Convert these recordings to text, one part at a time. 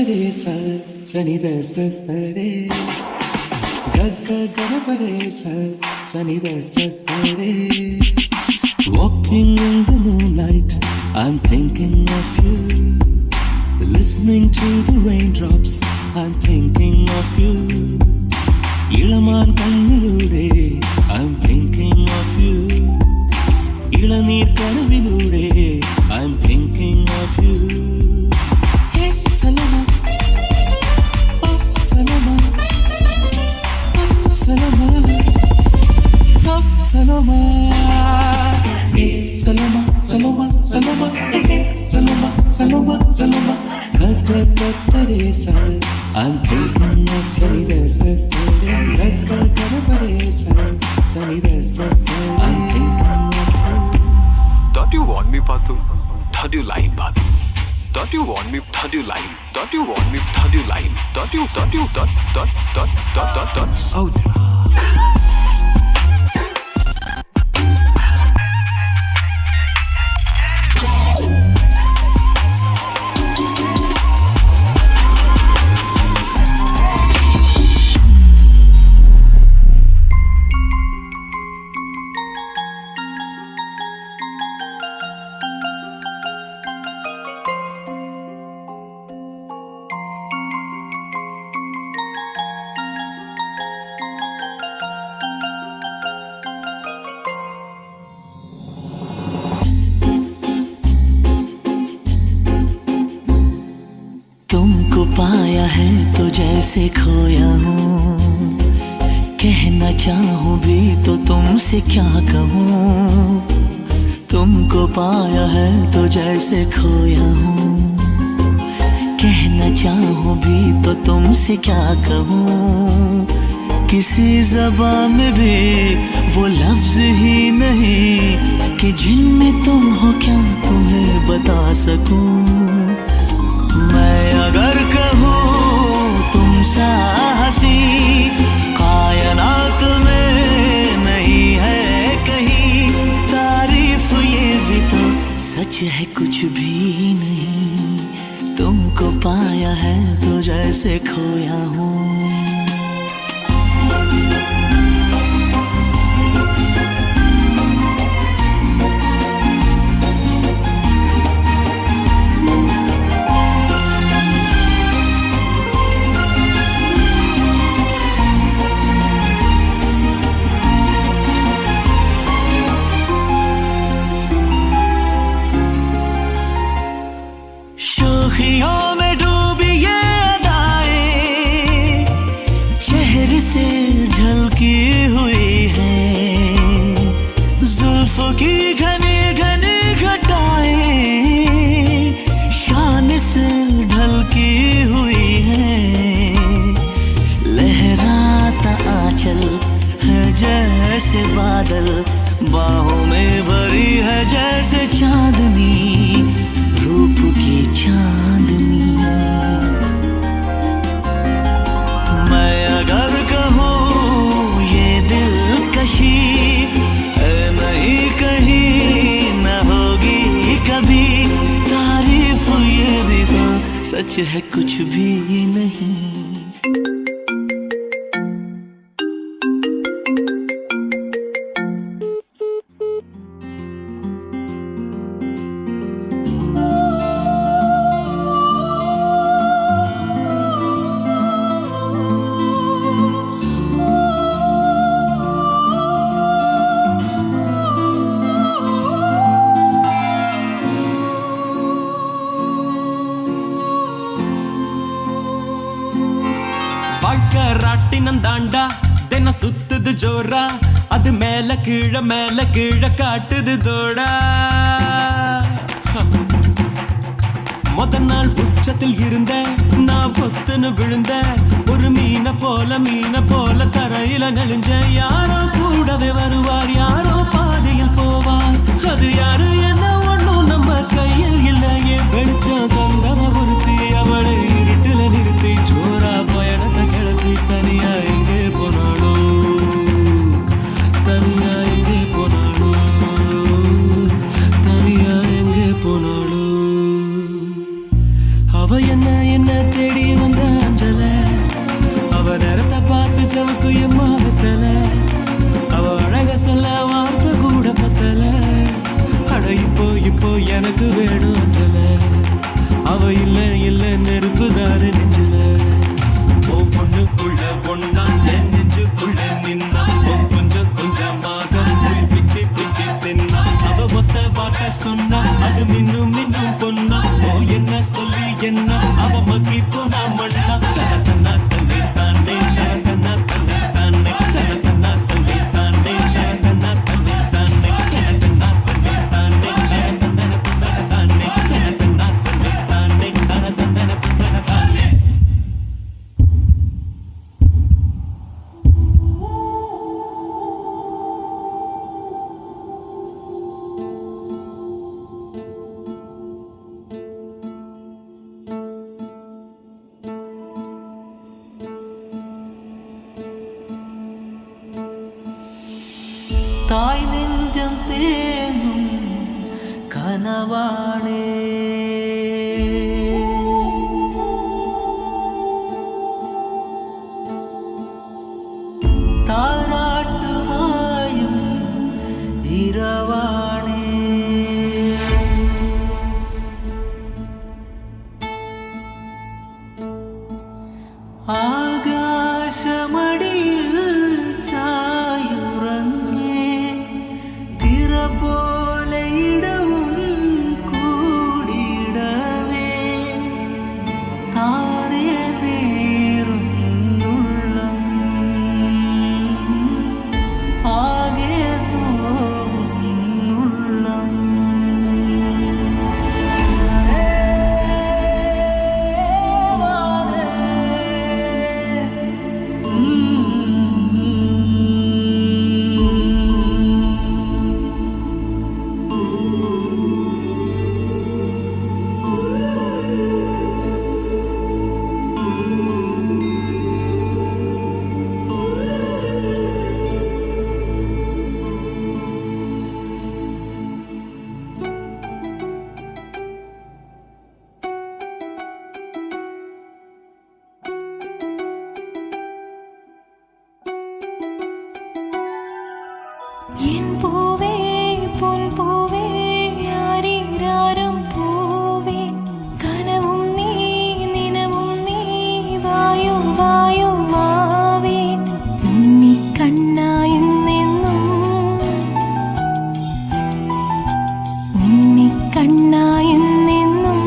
பரே ச சனித சரே கக கரபரே ச சனித சரே. Walking in the moonlight, I'm thinking of you. Listening to the raindrops, I'm thinking of you. இளமான் கண்ணிலூடே I'm thinking of you. இளநீர் கனவிலூடே I'm thinking of you. Hey Salama, oh Salama, oh Salama, oh Salama. Hey Salama, Salama, Salama, hey Salama, Salama, Salama. Kakaresa, I'm thinking of Sanidesa. Kakaresa, Sanidesa. I'm thinking of you. Don't you want me, Patu? Don't you like Patu? Don't you want me? Don't you like? Don't you want me? Don't you like? Don't you? Oh. तुमको पाया है तो जैसे खोया हूँ, कहना चाहूँ भी तो तुमसे क्या कहूँ। तुमको पाया है तो जैसे खोया हूँ, कहना चाहूँ भी तो तुमसे क्या कहूँ। किसी ज़बान में भी वो लफ्ज़ ही नहीं कि जिनमें तुम हो क्या तुम्हें बता सकूँ। मैं अगर कहूँ तुम सा हंसी कायनात में नहीं है कहीं, तारीफ ये भी तो सच है कुछ भी नहीं। तुमको पाया है तो जैसे खोया हूँ। शोखियों में डूबी ये अदाएं चेहरे से झलकी हुई है, जुल्फों की घनी घनी घटाएं शान से ढलकी हुई है। लहराता आंचल है जैसे बादल, बाहों में भरी है जैसे चांदनी, रूप की चांदनी। मैं अगर कहूँ ये दिलकशी है नहीं कहीं न होगी कभी, तारीफ ये भी तो सच है कुछ भी नहीं। ராட்டினந்தாண்டா தின சுத்துது ஜோரா, அது மேல கீழ காட்டுது தோடா. முத நாள் உச்சத்தில் இருந்த நான் பொத்துன்னு விழுந்த, ஒரு மீன போல தரையில நெளிஞ்ச. யாரோ கூடவே வருவார், யாரோ பாதையில் போவார், அது யாரு என்ன ஒண்ணும் நம்ம கையில் இல்லையே. வெளிச்சம் தந்தவ ஒருத்தி, அவளை இருட்டுல நிறுத்தி ஜோரா பயணத்தை கிளப்பி தனியா எங்கே போனாளோ, தனியா எங்கே போனாளோ, தனியா எங்கே போனாளோ. அவ என்ன தேடி ஒண்ணுக்குள்ள ஒண்ணா என் நெஞ்சுக்குள்ள நின்னா கொஞ்சம் கொஞ்சமாக உயிர் பிச்சு பிச்சு தின்னா அவ ஒத்த வார்த்தை சொன்னா அது மின்னும் மின்னும் பொன்னா ஓ என்ன சொல்லி என்ன அவ மக்கி போனா மண்ணா தன தன்னா தன்னை தானே தன தன்னா தன்னை தானே தன தன்னா தன்னை தானே தன தன்னா தன்னை தானே தன தன்னா தன்னை தானே தன தந்தன தந்தன தானே தன தன்னா தன்னை தானே தன தந்தன தந்தன தானே. தாய் நெஞ்சம் தேனும் கனவானே தாராட்டுமாயும் இரவானே ആകാശമടിയിൽ ചായുറങ്ങേ തിര പോലെ ഇടവും കൂടിയിടവേ താനേ നേരുന്നുള്ളം ആകെ നോവുന്നുള്ളം என் பூவே பொன் பூவே யாரீராரும் பூவே கனவும் நீ நினவும் நீ വായു വായു വാവേ ഉണ്ണി കണ്ണായെന്നെന്നും ഉണ്ണി കണ്ണായെന്നെന്നും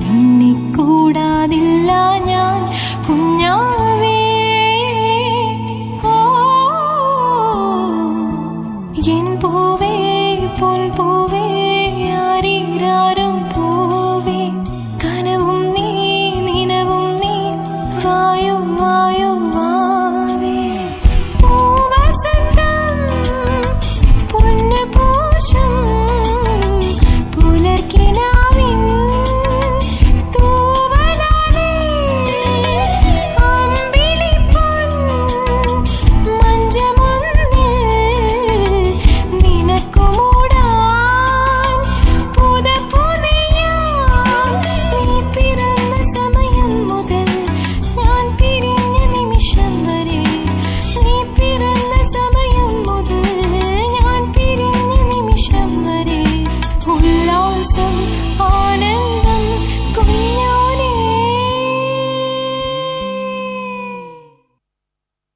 നിന്നെ കൂടാതില്ല ഞാൻ കുഞ്ഞാ